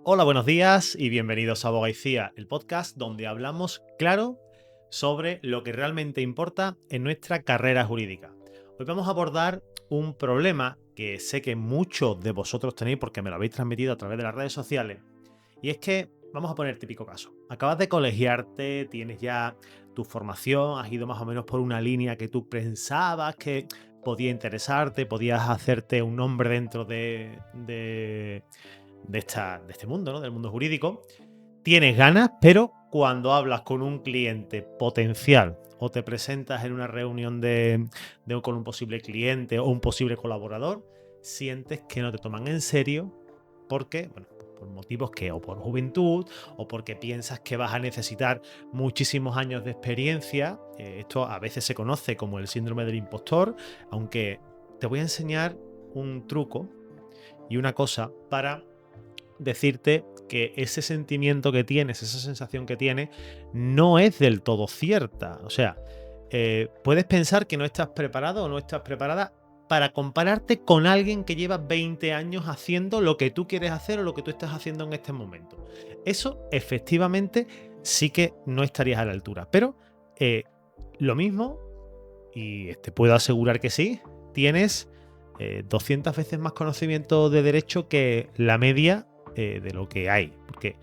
Hola, buenos días y bienvenidos a Abogaicía, el podcast donde hablamos claro sobre lo que realmente importa en nuestra carrera jurídica. Hoy vamos a abordar un problema que sé que muchos de vosotros tenéis porque me lo habéis transmitido a través de las redes sociales. Y es que, vamos a poner típico caso. Acabas de colegiarte, tienes ya tu formación, has ido más o menos por una línea que tú pensabas que podía interesarte, podías hacerte un nombre dentro de este mundo, ¿no? Del mundo jurídico. Tienes ganas, pero cuando hablas con un cliente potencial o te presentas en una reunión con un posible cliente o un posible colaborador, sientes que no te toman en serio porque, bueno, por motivos que o por juventud o porque piensas que vas a necesitar muchísimos años de experiencia. Esto a veces se conoce como el síndrome del impostor, aunque te voy a enseñar un truco y una cosa para decirte que ese sentimiento que tienes, esa sensación que tienes, no es del todo cierta. O sea, puedes pensar que no estás preparado o no estás preparada para compararte con alguien que lleva 20 años haciendo lo que tú quieres hacer o lo que tú estás haciendo en este momento. Eso efectivamente sí que no estarías a la altura. Pero lo mismo, y te puedo asegurar que sí, tienes 200 veces más conocimiento de derecho que la media de lo que hay. Porque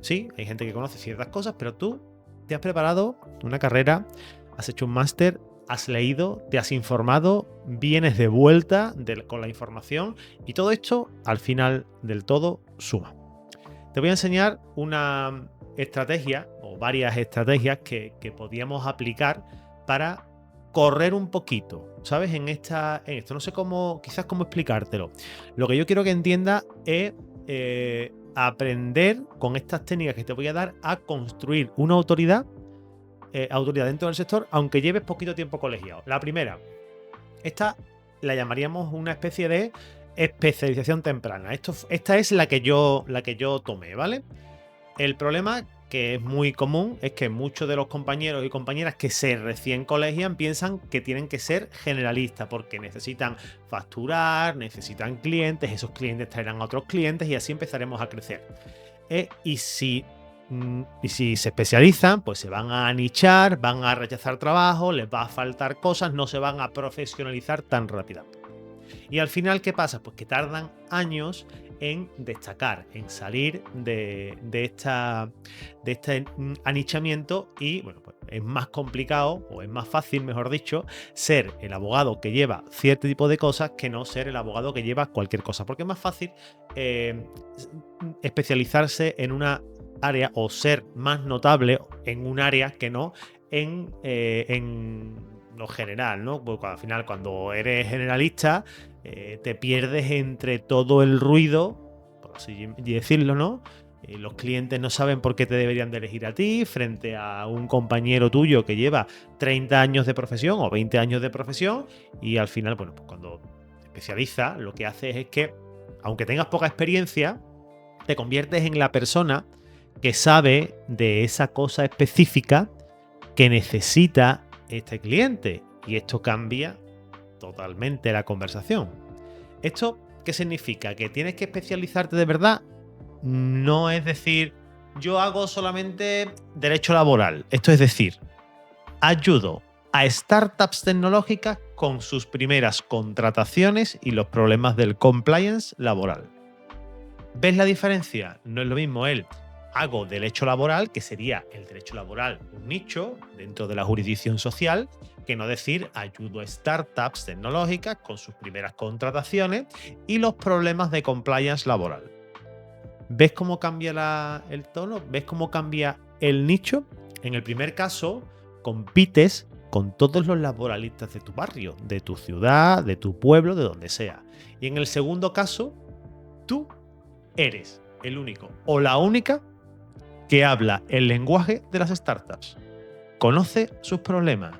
sí, hay gente que conoce ciertas cosas, pero tú te has preparado una carrera, has hecho un máster, has leído, te has informado, vienes de vuelta con la información y todo esto al final del todo suma. Te voy a enseñar una estrategia o varias estrategias que podíamos aplicar para correr un poquito, ¿sabes? En esto no sé cómo, quizás cómo explicártelo. Lo que yo quiero que entiendas es aprender con estas técnicas que te voy a dar a construir una autoridad dentro del sector, aunque lleves poquito tiempo colegiado. La primera, esta la llamaríamos una especie de especialización temprana. Esta es la que yo tomé, ¿vale? El problema, que es muy común, es que muchos de los compañeros y compañeras que se recién colegian piensan que tienen que ser generalistas porque necesitan facturar, necesitan clientes, esos clientes traerán a otros clientes y así empezaremos a crecer. Y si se especializan, pues se van a nichar, van a rechazar trabajo, les va a faltar cosas, no se van a profesionalizar tan rápidamente. Y al final, ¿qué pasa? Pues que tardan años en destacar, en salir de este anichamiento y, bueno, pues es más complicado o es más fácil, mejor dicho, ser el abogado que lleva cierto tipo de cosas que no ser el abogado que lleva cualquier cosa, porque es más fácil eh, especializarse en una área o ser más notable en un área que no en lo general, ¿no? Porque al final, cuando eres generalista, te pierdes entre todo el ruido, por así decirlo, ¿no? Los clientes no saben por qué te deberían de elegir a ti frente a un compañero tuyo que lleva 30 años de profesión o 20 años de profesión y al final, bueno, pues cuando te especializas, lo que haces es que, aunque tengas poca experiencia, te conviertes en la persona que sabe de esa cosa específica que necesita este cliente. Y esto cambia totalmente la conversación. ¿Esto qué significa? ¿Que tienes que especializarte de verdad? No es decir, yo hago solamente derecho laboral. Esto es decir, ayudo a startups tecnológicas con sus primeras contrataciones y los problemas del compliance laboral. ¿Ves la diferencia? No es lo mismo hago derecho laboral, que sería el derecho laboral un nicho dentro de la jurisdicción social, que no decir ayudo a startups tecnológicas con sus primeras contrataciones y los problemas de compliance laboral. ¿Ves cómo cambia el tono? ¿Ves cómo cambia el nicho? En el primer caso, compites con todos los laboralistas de tu barrio, de tu ciudad, de tu pueblo, de donde sea. Y en el segundo caso, tú eres el único o la única que habla el lenguaje de las startups, conoce sus problemas,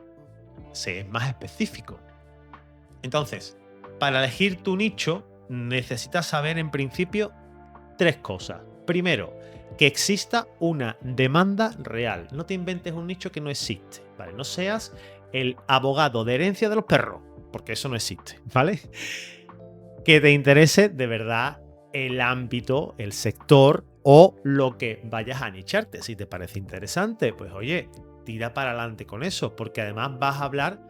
se es más específico. Entonces, para elegir tu nicho, necesitas saber en principio 3 cosas. Primero, que exista una demanda real. No te inventes un nicho que no existe, ¿vale? No seas el abogado de herencia de los perros, porque eso no existe, ¿vale? Que te interese de verdad el ámbito, el sector o lo que vayas a nicharte. Si te parece interesante, pues oye, tira para adelante con eso, porque además vas a hablar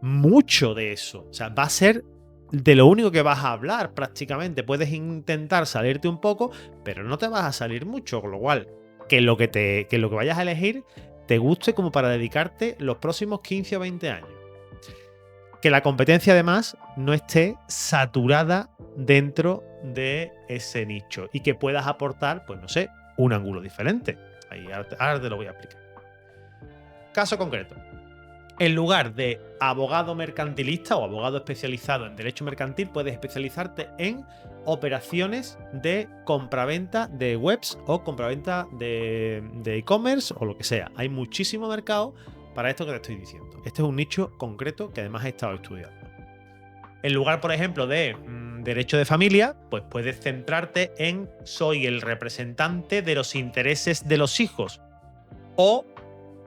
mucho de eso. O sea, va a ser de lo único que vas a hablar prácticamente. Puedes intentar salirte un poco, pero no te vas a salir mucho, con lo cual que lo que vayas a elegir te guste como para dedicarte los próximos 15 o 20 años. Que la competencia además no esté saturada dentro de ese nicho y que puedas aportar, pues no sé, un ángulo diferente. Ahora te lo voy a explicar. Caso concreto. En lugar de abogado mercantilista o abogado especializado en derecho mercantil, puedes especializarte en operaciones de compraventa de webs o compraventa de e-commerce o lo que sea. Hay muchísimo mercado para esto que te estoy diciendo. Este es un nicho concreto que además he estado estudiando. En lugar, por ejemplo, de derecho de familia, pues puedes centrarte en soy el representante de los intereses de los hijos. O,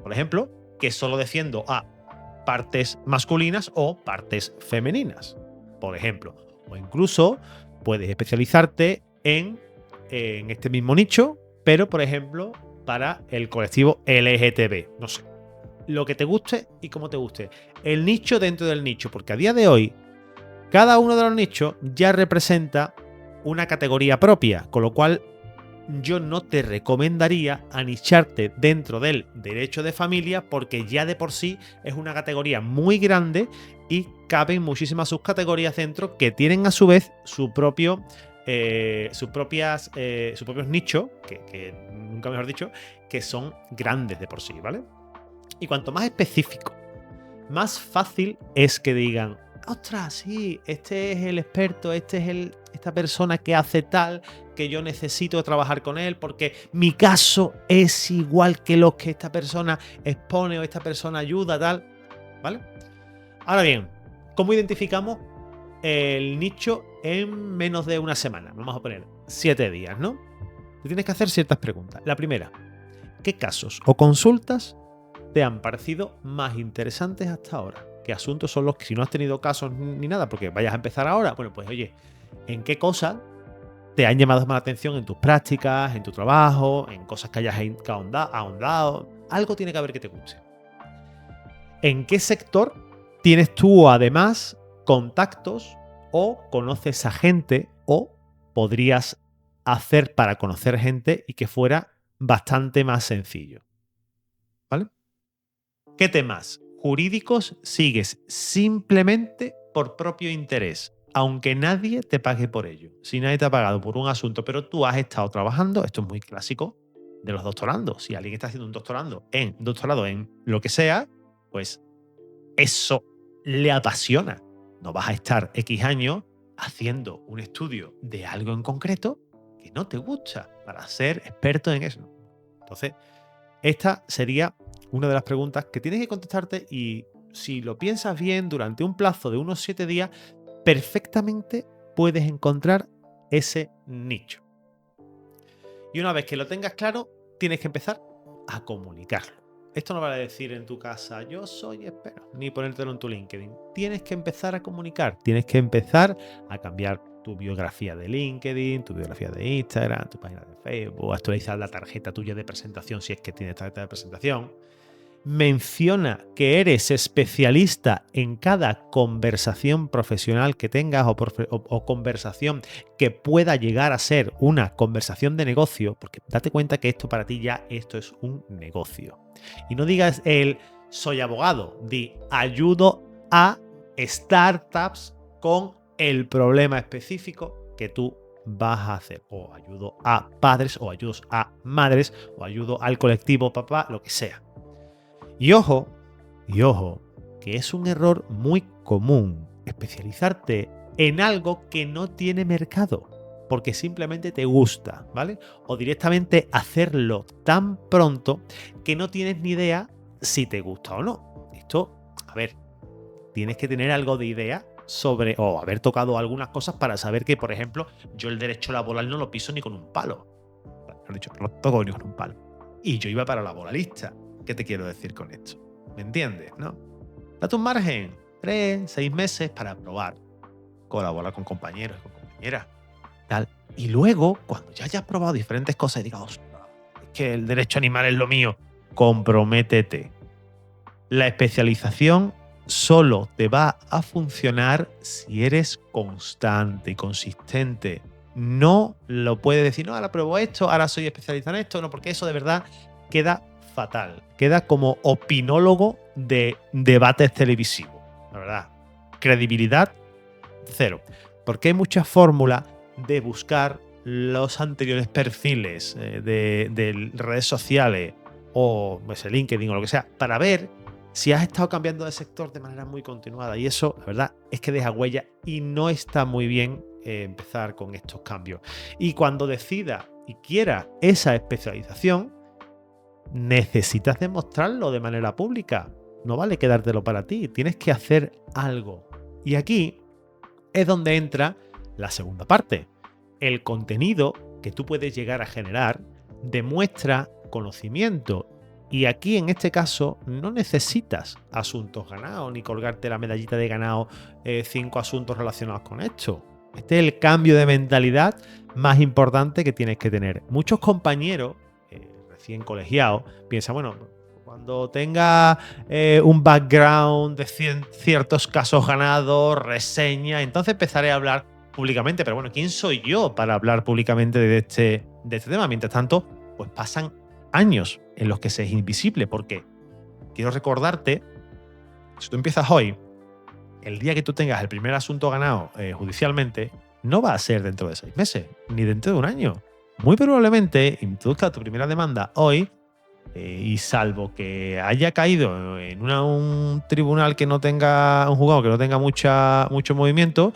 por ejemplo, que solo defiendo a partes masculinas o partes femeninas, por ejemplo. O incluso puedes especializarte en este mismo nicho, pero, por ejemplo, para el colectivo LGTB. No sé. Lo que te guste y cómo te guste. El nicho dentro del nicho, porque a día de hoy cada uno de los nichos ya representa una categoría propia, con lo cual yo no te recomendaría anicharte dentro del derecho de familia porque ya de por sí es una categoría muy grande y caben muchísimas subcategorías dentro que tienen a su vez sus propios nichos, que nunca mejor dicho, que son grandes de por sí, ¿vale? Y cuanto más específico, más fácil es que digan, ostras, sí, este es el experto, esta persona que hace tal, que yo necesito trabajar con él porque mi caso es igual que los que esta persona expone o esta persona ayuda, tal, ¿vale? Ahora bien, ¿cómo identificamos el nicho en menos de una semana? Vamos a poner 7 días, ¿no? Te tienes que hacer ciertas preguntas. La primera, ¿qué casos o consultas te han parecido más interesantes hasta ahora? ¿Qué asuntos son los que, si no has tenido casos ni nada, porque vayas a empezar ahora, bueno, pues oye, ¿en qué cosas te han llamado más la atención en tus prácticas, en tu trabajo, en cosas que hayas ahondado? Algo tiene que haber que te guste. ¿En qué sector tienes tú además contactos o conoces a gente o podrías hacer para conocer gente y que fuera bastante más sencillo? ¿Vale? ¿Qué temas jurídicos sigues simplemente por propio interés, aunque nadie te pague por ello? Si nadie te ha pagado por un asunto, pero tú has estado trabajando, esto es muy clásico de los doctorandos. Si alguien está haciendo un doctorado en lo que sea, pues eso le apasiona. No vas a estar X años haciendo un estudio de algo en concreto que no te gusta para ser experto en eso. Entonces, esta sería una de las preguntas que tienes que contestarte y si lo piensas bien durante un plazo de unos 7 días, perfectamente puedes encontrar ese nicho. Y una vez que lo tengas claro, tienes que empezar a comunicarlo. Esto no vale decir en tu casa, yo soy experto, ni ponértelo en tu LinkedIn. Tienes que empezar a comunicar, tienes que empezar a cambiar tu biografía de LinkedIn, tu biografía de Instagram, tu página de Facebook, actualizar la tarjeta tuya de presentación si es que tienes tarjeta de presentación. Menciona que eres especialista en cada conversación profesional que tengas o conversación que pueda llegar a ser una conversación de negocio, porque date cuenta que esto para ti ya esto es un negocio. Y no digas soy abogado, di ayudo a startups con el problema específico que tú vas a hacer, o ayudo a padres o ayudo a madres o ayudo al colectivo papá, lo que sea. Y ojo, que es un error muy común especializarte en algo que no tiene mercado, porque simplemente te gusta, ¿vale? O directamente hacerlo tan pronto que no tienes ni idea si te gusta o no. Esto, a ver, tienes que tener algo de idea sobre, o haber tocado algunas cosas para saber que, por ejemplo, yo el derecho laboral no lo piso ni con un palo. He dicho, no lo toco ni con un palo. Y yo iba para laboralista. ¿Qué te quiero decir con esto? ¿Me entiendes, no? Date un margen, 3, 6 meses para probar, colaborar con compañeros, con compañeras, tal. Y luego, cuando ya hayas probado diferentes cosas y digas, "Ostras, es que el derecho animal es lo mío", comprométete. La especialización solo te va a funcionar si eres constante y consistente. No lo puedes decir, no, ahora pruebo esto, ahora soy especialista en esto, no, porque eso de verdad queda fatal. Queda como opinólogo de debates televisivos. La verdad, credibilidad cero. Porque hay muchas fórmulas de buscar los anteriores perfiles de redes sociales o pues, LinkedIn o lo que sea, para ver si has estado cambiando de sector de manera muy continuada. Y eso, la verdad, es que deja huella y no está muy bien empezar con estos cambios. Y cuando decida y quiera esa especialización, necesitas demostrarlo de manera pública. No vale quedártelo para ti, tienes que hacer algo. Y aquí es donde entra la segunda parte. El contenido que tú puedes llegar a generar demuestra conocimiento. Y aquí, en este caso, no necesitas asuntos ganados ni colgarte la medallita de ganado 5 asuntos relacionados con esto. Este es el cambio de mentalidad más importante que tienes que tener. Muchos compañeros recién colegiados piensan, bueno, cuando tenga un background de ciertos casos ganados, reseña, entonces empezaré a hablar públicamente. Pero bueno, ¿quién soy yo para hablar públicamente de este tema? Mientras tanto, pues pasan años en los que se es invisible, porque quiero recordarte, si tú empiezas hoy, el día que tú tengas el primer asunto ganado judicialmente, no va a ser dentro de 6 meses, ni dentro de un año. Muy probablemente introduzca tu primera demanda hoy y salvo que haya caído en un tribunal que no tenga, un juzgado que no tenga mucho movimiento,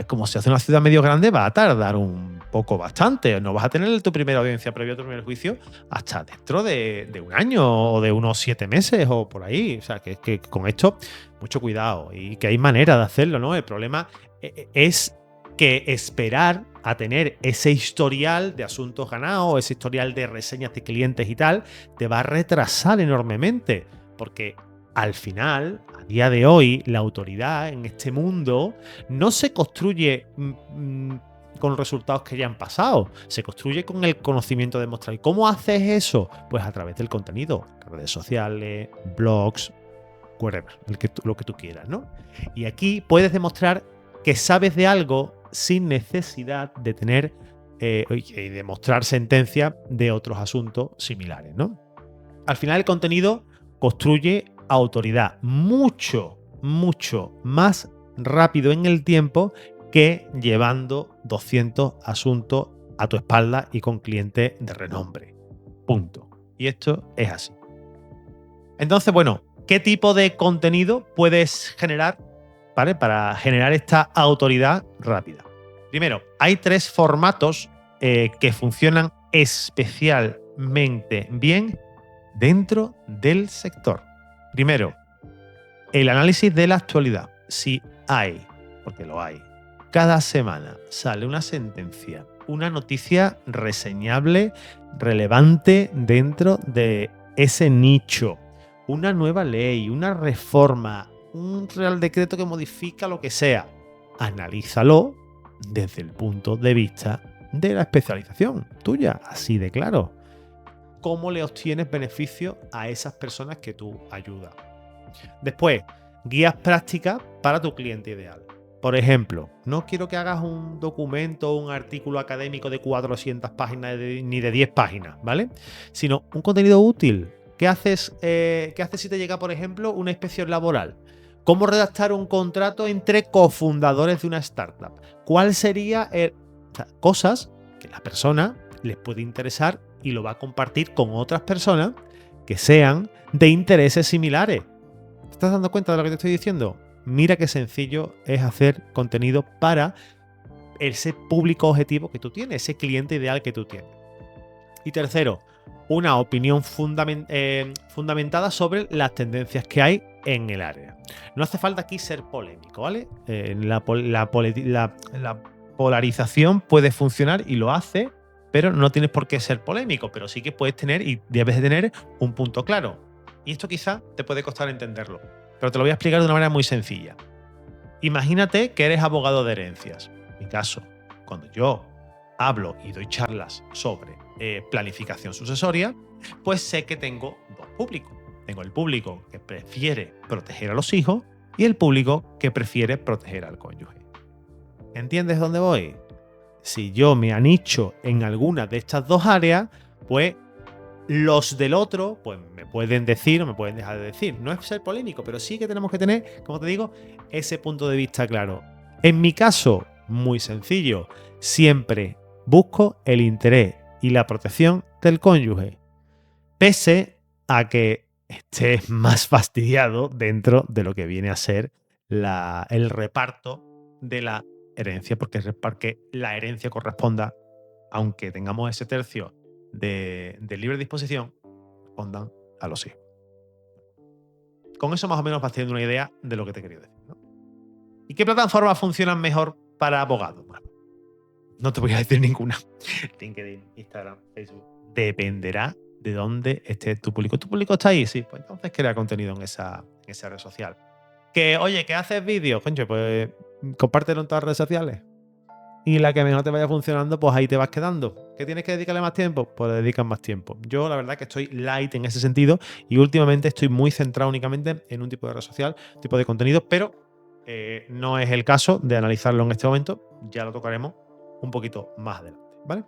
como se hace en una ciudad medio grande, va a tardar un poco bastante. No vas a tener tu primera audiencia previa a tu primer juicio hasta dentro de un año o de unos 7 meses o por ahí. O sea, que con esto, mucho cuidado y que hay manera de hacerlo, ¿no? El problema es que esperar a tener ese historial de asuntos ganados, ese historial de reseñas de clientes y tal, te va a retrasar enormemente. Porque al final, a día de hoy, la autoridad en este mundo no se construye con los resultados que ya han pasado, se construye con el conocimiento demostrado. ¿Y cómo haces eso? Pues a través del contenido, redes sociales, blogs, whatever, lo que tú quieras, ¿no? Y aquí puedes demostrar que sabes de algo sin necesidad de tener y demostrar sentencia de otros asuntos similares, ¿no? Al final el contenido construye autoridad mucho más rápido en el tiempo que llevando 200 asuntos a tu espalda y con clientes de renombre. Punto. Y esto es así. Entonces, bueno, ¿qué tipo de contenido puedes generar, ¿vale?, para generar esta autoridad rápida? Primero, hay 3 formatos que funcionan especialmente bien dentro del sector. Primero, el análisis de la actualidad. Si hay, porque lo hay, cada semana sale una sentencia, una noticia reseñable, relevante dentro de ese nicho, una nueva ley, una reforma, un real decreto que modifica lo que sea, analízalo desde el punto de vista de la especialización tuya, así de claro. ¿Cómo le obtienes beneficio a esas personas que tú ayudas? Después, guías prácticas para tu cliente ideal. Por ejemplo, no quiero que hagas un documento o un artículo académico de 400 páginas ni de 10 páginas, ¿vale? Sino un contenido útil. ¿Qué haces si te llega, por ejemplo, una inspección laboral? ¿Cómo redactar un contrato entre cofundadores de una startup? ¿Cuál sería cosas que la persona les puede interesar y lo va a compartir con otras personas que sean de intereses similares? ¿Te estás dando cuenta de lo que te estoy diciendo? Mira qué sencillo es hacer contenido para ese público objetivo que tú tienes, ese cliente ideal que tú tienes. Y tercero, una opinión fundamentada sobre las tendencias que hay en el área. No hace falta aquí ser polémico, ¿vale? La polarización puede funcionar y lo hace, pero no tienes por qué ser polémico, pero sí que puedes tener y debes de tener un punto claro. Y esto quizá te puede costar entenderlo, pero te lo voy a explicar de una manera muy sencilla. Imagínate que eres abogado de herencias, en mi caso. cuando yo hablo y doy charlas sobre planificación sucesoria, pues sé que tengo dos públicos. Tengo el público que prefiere proteger a los hijos y el público que prefiere proteger al cónyuge. ¿Entiendes dónde voy? Si yo me anicho en alguna de estas dos áreas, pues los del otro pues me pueden decir o me pueden dejar de decir. No es ser polémico, pero sí que tenemos que tener, como te digo, ese punto de vista claro. En mi caso, muy sencillo, siempre busco el interés y la protección del cónyuge, pese a que esté más fastidiado dentro de lo que viene a ser el reparto de la herencia, porque la herencia corresponda, aunque tengamos ese tercio de libre disposición, respondan a los hijos. Con eso más o menos vas teniendo una idea de lo que te quería decir, ¿no? ¿Y qué plataformas funcionan mejor para abogados? Bueno, no te voy a decir ninguna. LinkedIn, Instagram, Facebook. Dependerá de dónde esté tu público. ¿Tu público está ahí? Sí, pues entonces crea contenido en esa red social. Que, oye, ¿que haces vídeos? Concho, pues compártelo en todas las redes sociales. Y la que mejor te vaya funcionando, pues ahí te vas quedando. ¿Que tienes que dedicarle más tiempo? Pues le dedicas más tiempo. Yo la verdad que estoy light en ese sentido y últimamente estoy muy centrado únicamente en un tipo de red social, tipo de contenido, pero no es el caso de analizarlo en este momento. Ya lo tocaremos un poquito más adelante, ¿vale?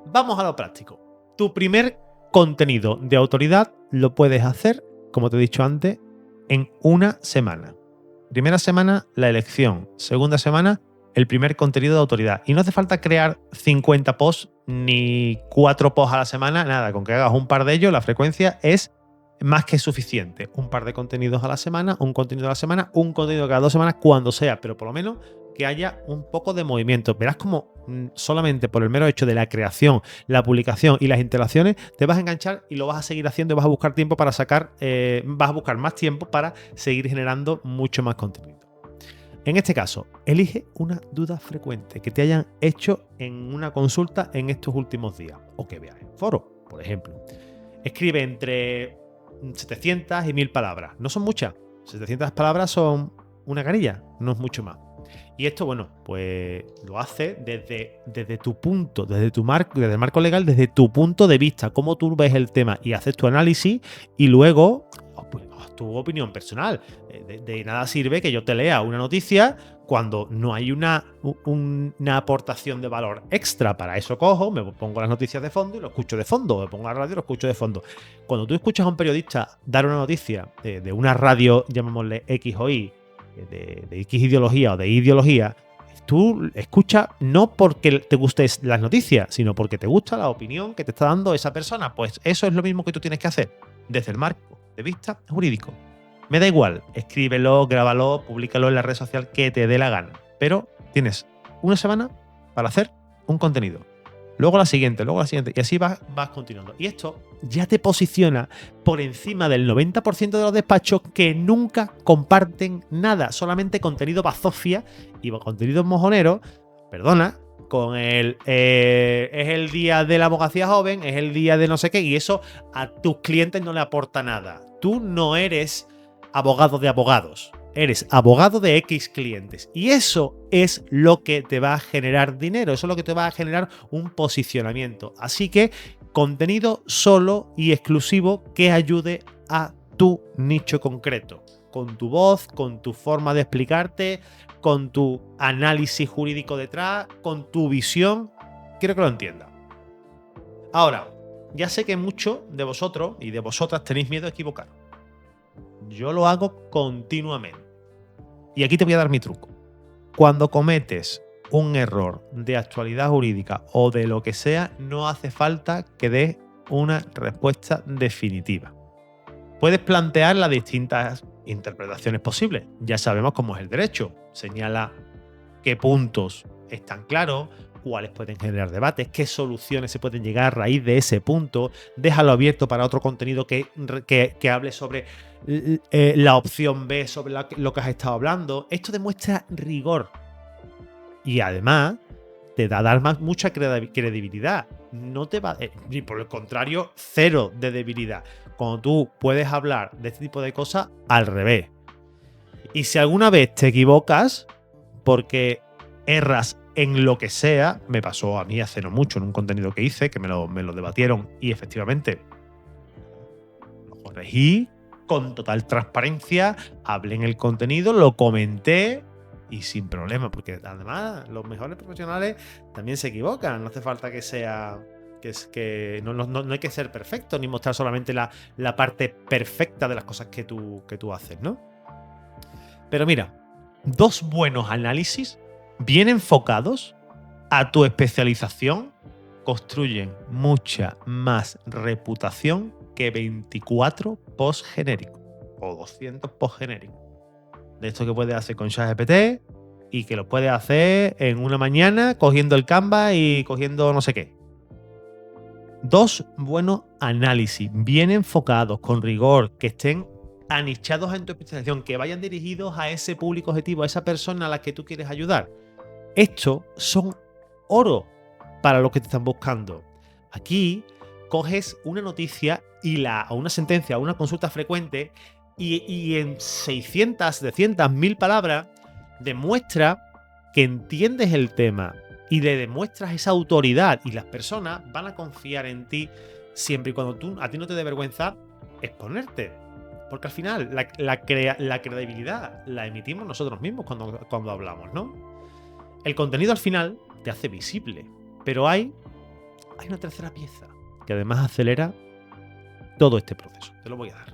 Vamos a lo práctico. Tu primer contenido de autoridad lo puedes hacer, como te he dicho antes, en una semana. Primera semana, la elección. Segunda semana, el primer contenido de autoridad. Y no hace falta crear 50 posts ni 4 posts a la semana, nada. Con que hagas un par de ellos, la frecuencia es más que suficiente. Un par de contenidos a la semana, un contenido a la semana, un contenido cada 2 semanas, cuando sea, pero por lo menos que haya un poco de movimiento. Verás como solamente por el mero hecho de la creación, la publicación y las interacciones te vas a enganchar y lo vas a seguir haciendo y vas a buscar tiempo para sacar, vas a buscar más tiempo para seguir generando mucho más contenido. En este caso, elige una duda frecuente que te hayan hecho en una consulta en estos últimos días o que veas en foro, por ejemplo. Escribe entre 700 y 1000 palabras. No son muchas. 700 palabras son una carilla, no es mucho más. Y esto, bueno, pues lo hace desde tu punto, desde el marco legal, desde tu punto de vista, cómo tú ves el tema y haces tu análisis y luego pues, tu opinión personal. De nada sirve que yo te lea una noticia cuando no hay una aportación de valor extra. Para eso cojo, me pongo las noticias de fondo y lo escucho de fondo, me pongo la radio y lo escucho de fondo. Cuando tú escuchas a un periodista dar una noticia de una radio, llamémosle X o Y, de X ideología o de ideología, tú escuchas no porque te gusten las noticias, sino porque te gusta la opinión que te está dando esa persona. Pues eso es lo mismo que tú tienes que hacer desde el marco de vista jurídico. Me da igual, escríbelo, grábalo, públicalo en la red social que te dé la gana, pero tienes una semana para hacer un contenido. Luego la siguiente, y así vas continuando. Y esto ya te posiciona por encima del 90% de los despachos que nunca comparten nada, solamente contenido bazofia y contenido mojonero, perdona, con es el día de la abogacía joven, es el día de no sé qué, y eso a tus clientes no le aporta nada. Tú no eres abogado de abogados. Eres abogado de X clientes y eso es lo que te va a generar dinero, eso es lo que te va a generar un posicionamiento. Así que contenido solo y exclusivo que ayude a tu nicho concreto, con tu voz, con tu forma de explicarte, con tu análisis jurídico detrás, con tu visión. Quiero que lo entiendas. Ahora, ya sé que muchos de vosotros y de vosotras tenéis miedo a equivocaros. Yo lo hago continuamente. Y aquí te voy a dar mi truco. Cuando cometes un error de actualidad jurídica o de lo que sea, no hace falta que des una respuesta definitiva. Puedes plantear las distintas interpretaciones posibles. Ya sabemos cómo es el derecho. Señala qué puntos están claros, cuáles pueden generar debates, qué soluciones se pueden llegar a raíz de ese punto. Déjalo abierto para otro contenido que hable sobre la opción B, sobre lo que has estado hablando. Esto demuestra rigor y además te da mucha credibilidad. No te va, ni por el contrario, cero de debilidad. Cuando tú puedes hablar de este tipo de cosas, al revés. Y si alguna vez te equivocas porque erras en lo que sea. Me pasó a mí hace no mucho en un contenido que hice, que me lo debatieron y efectivamente lo corregí con total transparencia, hablé en el contenido, lo comenté y sin problema, porque además los mejores profesionales también se equivocan. No hace falta que sea... que no hay que ser perfecto ni mostrar solamente la parte perfecta de las cosas que tú haces, ¿no? Pero mira, 2 buenos análisis bien enfocados a tu especialización construyen mucha más reputación que 24 posts genéricos o 200 posts genéricos. De esto que puedes hacer con ChatGPT y que lo puedes hacer en una mañana cogiendo el Canva y cogiendo no sé qué. 2 buenos análisis bien enfocados, con rigor, que estén anichados en tu especialización, que vayan dirigidos a ese público objetivo, a esa persona a la que tú quieres ayudar. Estos son oro para los que te están buscando. Aquí coges una noticia o una sentencia o una consulta frecuente y en 600, 700, 1000 palabras demuestra que entiendes el tema y le demuestras esa autoridad y las personas van a confiar en ti siempre y cuando a ti no te dé vergüenza exponerte. Porque al final la credibilidad la emitimos nosotros mismos cuando hablamos, ¿no? El contenido al final te hace visible, pero hay una tercera pieza que además acelera todo este proceso. Te lo voy a dar.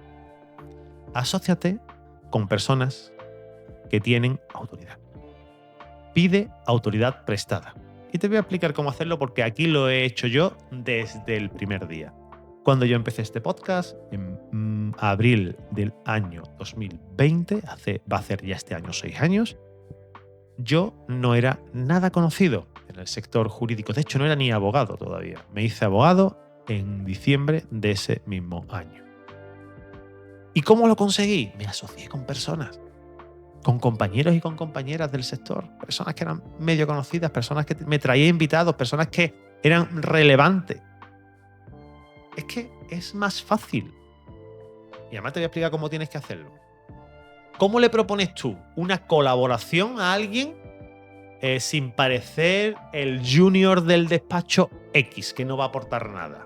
Asóciate con personas que tienen autoridad. Pide autoridad prestada. Y te voy a explicar cómo hacerlo porque aquí lo he hecho yo desde el primer día. Cuando yo empecé este podcast, en abril del año 2020, va a hacer ya este año 6 años, yo no era nada conocido en el sector jurídico. De hecho, no era ni abogado todavía. Me hice abogado en diciembre de ese mismo año. ¿Y cómo lo conseguí? Me asocié con personas, con compañeros y con compañeras del sector, personas que eran medio conocidas, personas que me traía invitados, personas que eran relevantes. Es que es más fácil. Y además te voy a explicar cómo tienes que hacerlo. ¿Cómo le propones tú una colaboración a alguien sin parecer el junior del despacho X, que no va a aportar nada?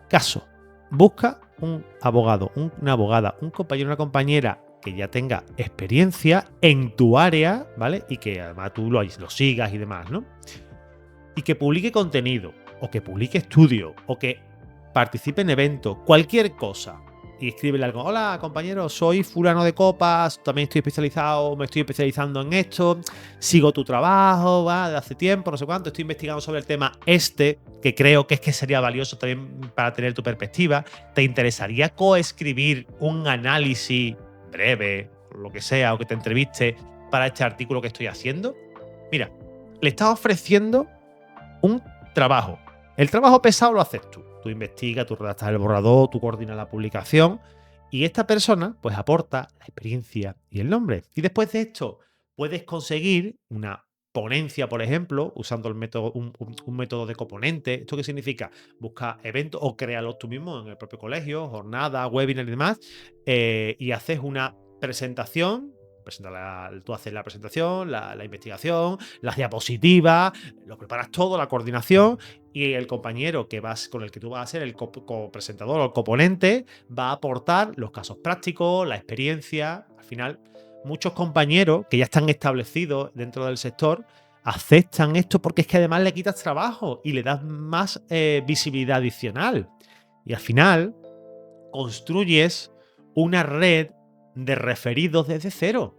Caso, busca un abogado, una abogada, un compañero, una compañera que ya tenga experiencia en tu área, ¿vale? Y que además tú lo sigas y demás, ¿no? Y que publique contenido, o que publique estudio, o que participe en eventos, cualquier cosa. Y escríbele algo: hola compañero, soy fulano de copas, también estoy especializado, me estoy especializando en esto, sigo tu trabajo, va, de hace tiempo, no sé cuánto, estoy investigando sobre el tema que creo que sería valioso también para tener tu perspectiva. ¿Te interesaría coescribir un análisis breve, lo que sea, o que te entreviste para este artículo que estoy haciendo? Mira, le estás ofreciendo un trabajo. El trabajo pesado lo haces tú. Tú investigas, tú redactas el borrador, tú coordinas la publicación y esta persona pues aporta la experiencia y el nombre. Y después de esto puedes conseguir una ponencia, por ejemplo, usando el método, un método de coponente. ¿Esto qué significa? Busca eventos o créalos tú mismo en el propio colegio, jornada, webinar y demás, y haces una presentación. Tú haces la presentación, la investigación, las diapositivas, lo preparas todo, la coordinación, y el compañero con el que tú vas a ser el copresentador o el coponente va a aportar los casos prácticos, la experiencia. Al final, muchos compañeros que ya están establecidos dentro del sector aceptan esto porque es que además le quitas trabajo y le das más visibilidad adicional. Y al final construyes una red de referidos desde cero.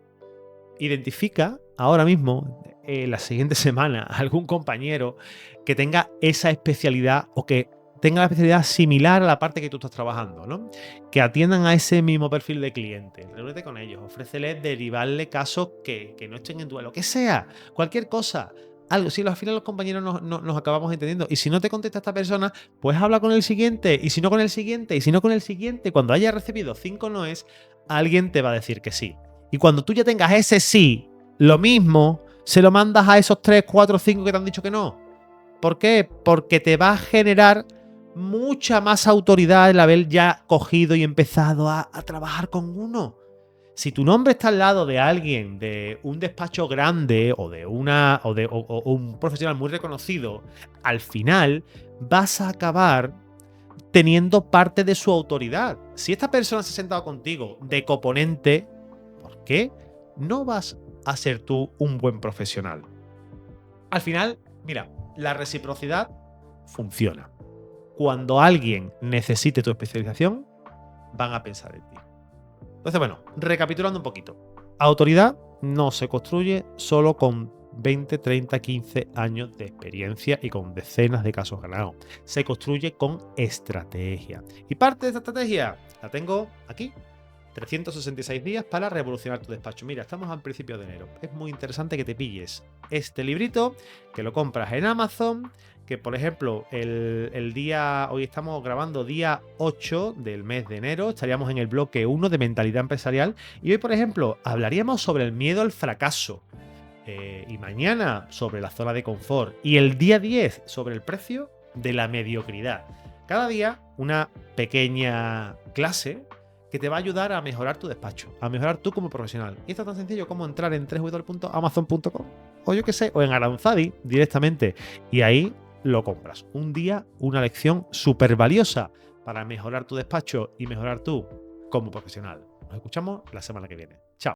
Identifica ahora mismo, la siguiente semana, algún compañero que tenga esa especialidad o que tenga la especialidad similar a la parte que tú estás trabajando, ¿no? Que atiendan a ese mismo perfil de cliente. Reúnete con ellos, ofréceles derivarle casos que no estén en duelo, que sea, cualquier cosa. Algo, si al final los compañeros nos acabamos entendiendo. Y si no te contesta esta persona, pues habla con el siguiente. Y si no con el siguiente, y si no con el siguiente. Cuando hayas recibido 5 noes, alguien te va a decir que sí. Y cuando tú ya tengas ese sí, lo mismo, se lo mandas a esos 3, 4, 5 que te han dicho que no. ¿Por qué? Porque te va a generar mucha más autoridad el haber ya cogido y empezado a trabajar con uno. Si tu nombre está al lado de alguien de un despacho grande o de un profesional muy reconocido, al final vas a acabar teniendo parte de su autoridad. Si esta persona se ha sentado contigo de coponente, ¿por qué no vas a ser tú un buen profesional? Al final, mira, la reciprocidad funciona. Cuando alguien necesite tu especialización, van a pensar en ti. Entonces, bueno, recapitulando un poquito. Autoridad no se construye solo con 20, 30, 15 años de experiencia y con decenas de casos ganados. Se construye con estrategia. Y parte de esta estrategia la tengo aquí. 366 días para revolucionar tu despacho. Mira, estamos al principio de enero. Es muy interesante que te pilles este librito, que lo compras en Amazon, que por ejemplo, hoy estamos grabando día 8 del mes de enero, estaríamos en el bloque 1 de mentalidad empresarial, y hoy, por ejemplo, hablaríamos sobre el miedo al fracaso, y mañana sobre la zona de confort, y el día 10 sobre el precio de la mediocridad. Cada día una pequeña clase que te va a ayudar a mejorar tu despacho, a mejorar tú como profesional. Y esto es tan sencillo como entrar en www.amazon.com o yo que sé, o en Aranzadi directamente, y ahí lo compras. Un día, una lección súper valiosa para mejorar tu despacho y mejorar tú como profesional. Nos escuchamos la semana que viene.